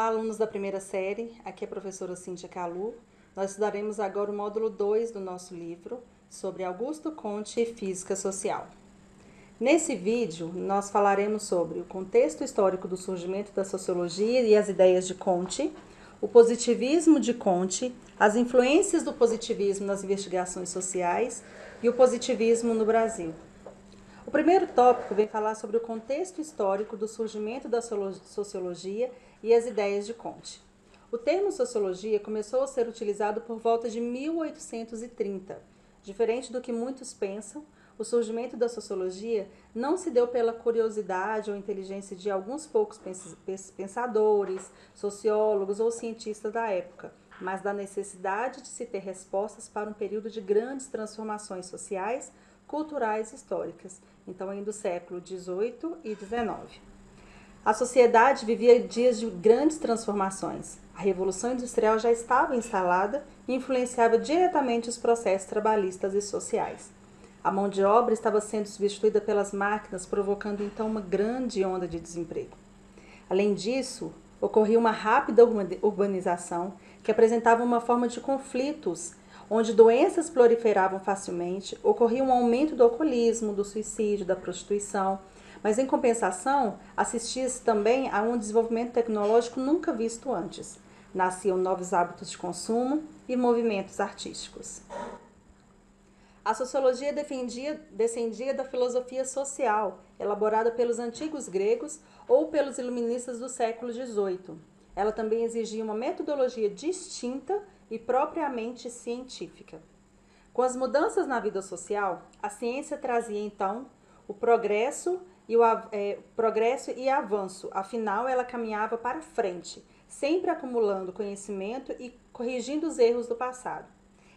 Olá, alunos da primeira série, aqui é a professora Cíntia Calu. Nós estudaremos agora o módulo 2 do nosso livro sobre Augusto Comte e Física Social. Nesse vídeo, nós falaremos sobre o contexto histórico do surgimento da sociologia e as ideias de Comte, o positivismo de Comte, as influências do positivismo nas investigações sociais e o positivismo no Brasil. O primeiro tópico vem falar sobre o contexto histórico do surgimento da sociologia e as ideias de Comte. O termo sociologia começou a ser utilizado por volta de 1830. Diferente do que muitos pensam, o surgimento da sociologia não se deu pela curiosidade ou inteligência de alguns poucos pensadores, sociólogos ou cientistas da época, mas da necessidade de se ter respostas para um período de grandes transformações sociais, culturais e históricas, então ainda do século XVIII e XIX. A sociedade vivia dias de grandes transformações. A Revolução Industrial já estava instalada e influenciava diretamente os processos trabalhistas e sociais. A mão de obra estava sendo substituída pelas máquinas, provocando então uma grande onda de desemprego. Além disso, ocorria uma rápida urbanização que apresentava uma forma de conflitos, onde doenças proliferavam facilmente, ocorria um aumento do alcoolismo, do suicídio, da prostituição, mas em compensação, assistia-se também a um desenvolvimento tecnológico nunca visto antes. Nasciam novos hábitos de consumo e movimentos artísticos. A sociologia descendia da filosofia social, elaborada pelos antigos gregos ou pelos iluministas do século XVIII. Ela também exigia uma metodologia distinta e propriamente científica. Com as mudanças na vida social, a ciência trazia então o progresso e avanço, afinal ela caminhava para frente, sempre acumulando conhecimento e corrigindo os erros do passado.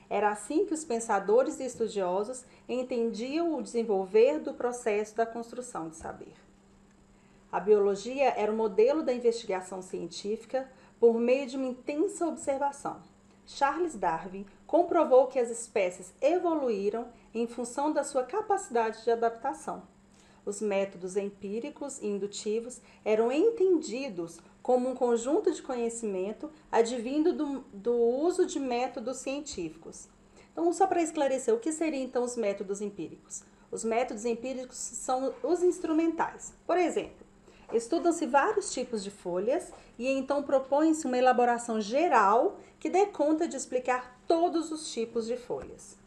Era assim que os pensadores e estudiosos entendiam o desenvolver do processo da construção de saber. A biologia era o modelo da investigação científica por meio de uma intensa observação. Charles Darwin comprovou que as espécies evoluíram em função da sua capacidade de adaptação. Os métodos empíricos e indutivos eram entendidos como um conjunto de conhecimento advindo do uso de métodos científicos. Então, só para esclarecer, o que seriam então os métodos empíricos? Os métodos empíricos são os instrumentais. Por exemplo, estudam-se vários tipos de folhas e então propõe-se uma elaboração geral que dê conta de explicar todos os tipos de folhas.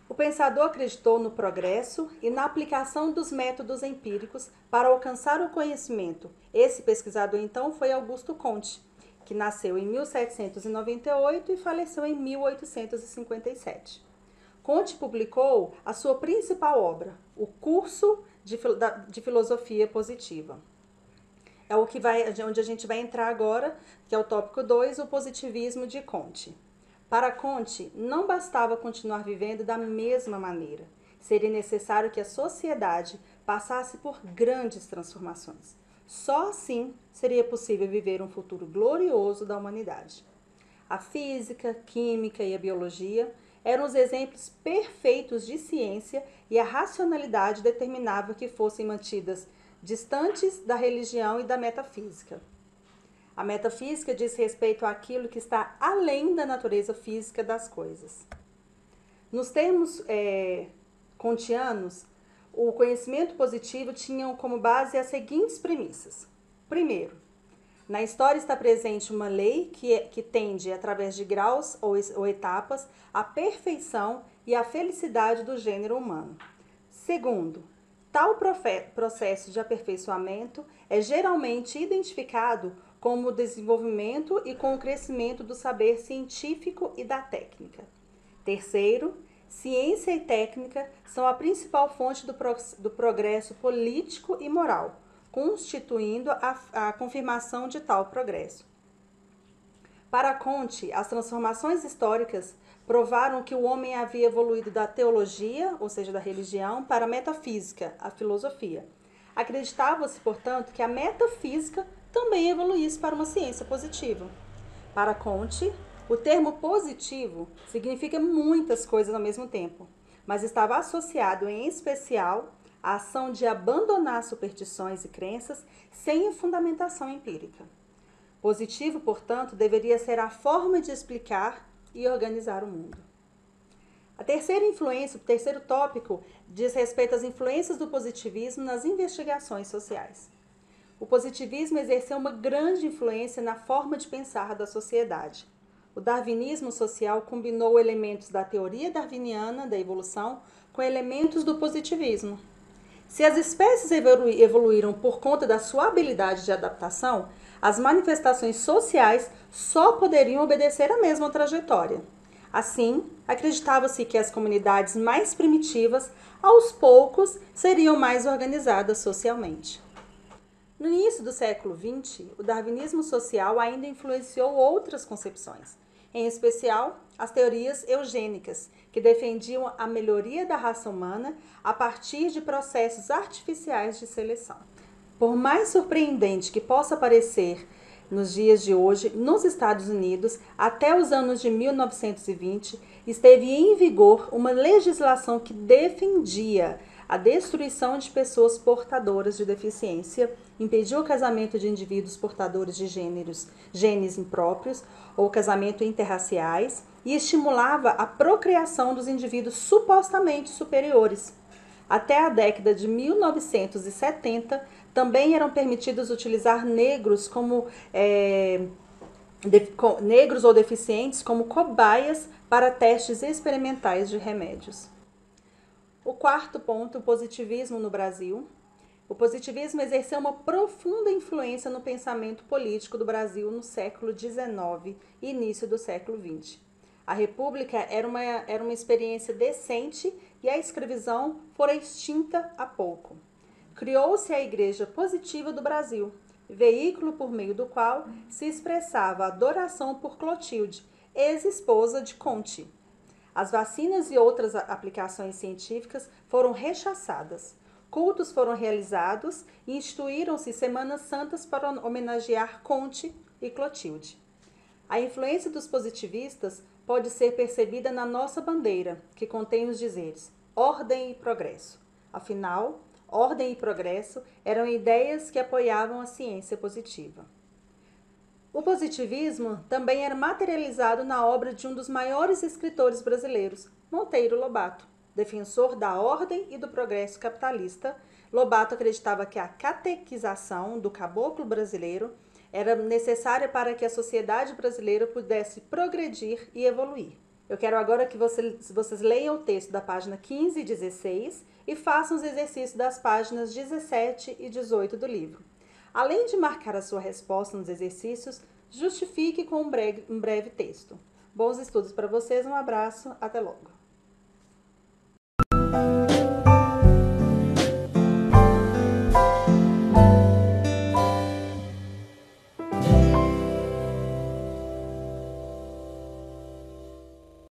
O pensador acreditou no progresso e na aplicação dos métodos empíricos para alcançar o conhecimento. Esse pesquisador, então, foi Augusto Comte, que nasceu em 1798 e faleceu em 1857. Comte publicou a sua principal obra, o Curso de Filosofia Positiva. É onde a gente vai entrar agora, que é o tópico 2, o positivismo de Comte. Para Comte, não bastava continuar vivendo da mesma maneira. Seria necessário que a sociedade passasse por grandes transformações. Só assim seria possível viver um futuro glorioso da humanidade. A física, química e a biologia eram os exemplos perfeitos de ciência e a racionalidade determinava que fossem mantidas distantes da religião e da metafísica. A metafísica diz respeito àquilo que está além da natureza física das coisas. Nos termos kantianos, o conhecimento positivo tinha como base as seguintes premissas. Primeiro, na história está presente uma lei que tende, através de graus ou etapas, à perfeição e à felicidade do gênero humano. Segundo, tal processo de aperfeiçoamento é geralmente identificado com o desenvolvimento e com o crescimento do saber científico e da técnica. Terceiro, ciência e técnica são a principal fonte do progresso político e moral, constituindo a confirmação de tal progresso. Para Comte, as transformações históricas provaram que o homem havia evoluído da teologia, ou seja, da religião, para a metafísica, a filosofia. Acreditava-se, portanto, que a metafísica também evoluísse para uma ciência positiva. Para Comte, o termo positivo significa muitas coisas ao mesmo tempo, mas estava associado em especial à ação de abandonar superstições e crenças sem fundamentação empírica. Positivo, portanto, deveria ser a forma de explicar e organizar o mundo. A terceira influência, o terceiro tópico, diz respeito às influências do positivismo nas investigações sociais. O positivismo exerceu uma grande influência na forma de pensar da sociedade. O darwinismo social combinou elementos da teoria darwiniana da evolução com elementos do positivismo. Se as espécies evoluíram por conta da sua habilidade de adaptação, as manifestações sociais só poderiam obedecer à mesma trajetória. Assim, acreditava-se que as comunidades mais primitivas, aos poucos, seriam mais organizadas socialmente. No início do século XX, o darwinismo social ainda influenciou outras concepções, em especial as teorias eugênicas, que defendiam a melhoria da raça humana a partir de processos artificiais de seleção. Por mais surpreendente que possa parecer nos dias de hoje, nos Estados Unidos, até os anos de 1920, esteve em vigor uma legislação que defendia a destruição de pessoas portadoras de deficiência, impediu o casamento de indivíduos portadores de genes impróprios ou casamento interraciais e estimulava a procriação dos indivíduos supostamente superiores. Até a década de 1970, também eram permitidos utilizar negros negros ou deficientes como cobaias para testes experimentais de remédios. O quarto ponto, o positivismo no Brasil. O positivismo exerceu uma profunda influência no pensamento político do Brasil no século XIX e início do século XX. A República era uma experiência decente e a escravidão fora extinta há pouco. Criou-se a Igreja Positiva do Brasil, veículo por meio do qual se expressava a adoração por Clotilde, ex-esposa de Conte. As vacinas e outras aplicações científicas foram rechaçadas. Cultos foram realizados e instituíram-se semanas santas para homenagear Conte e Clotilde. A influência dos positivistas pode ser percebida na nossa bandeira, que contém os dizeres ordem e progresso. Afinal, ordem e progresso eram ideias que apoiavam a ciência positiva. O positivismo também era materializado na obra de um dos maiores escritores brasileiros, Monteiro Lobato. Defensor da ordem e do progresso capitalista, Lobato acreditava que a catequização do caboclo brasileiro era necessária para que a sociedade brasileira pudesse progredir e evoluir. Eu quero agora que vocês leiam o texto da página 15 e 16 e façam os exercícios das páginas 17 e 18 do livro. Além de marcar a sua resposta nos exercícios, justifique com um breve texto. Bons estudos para vocês, um abraço, até logo!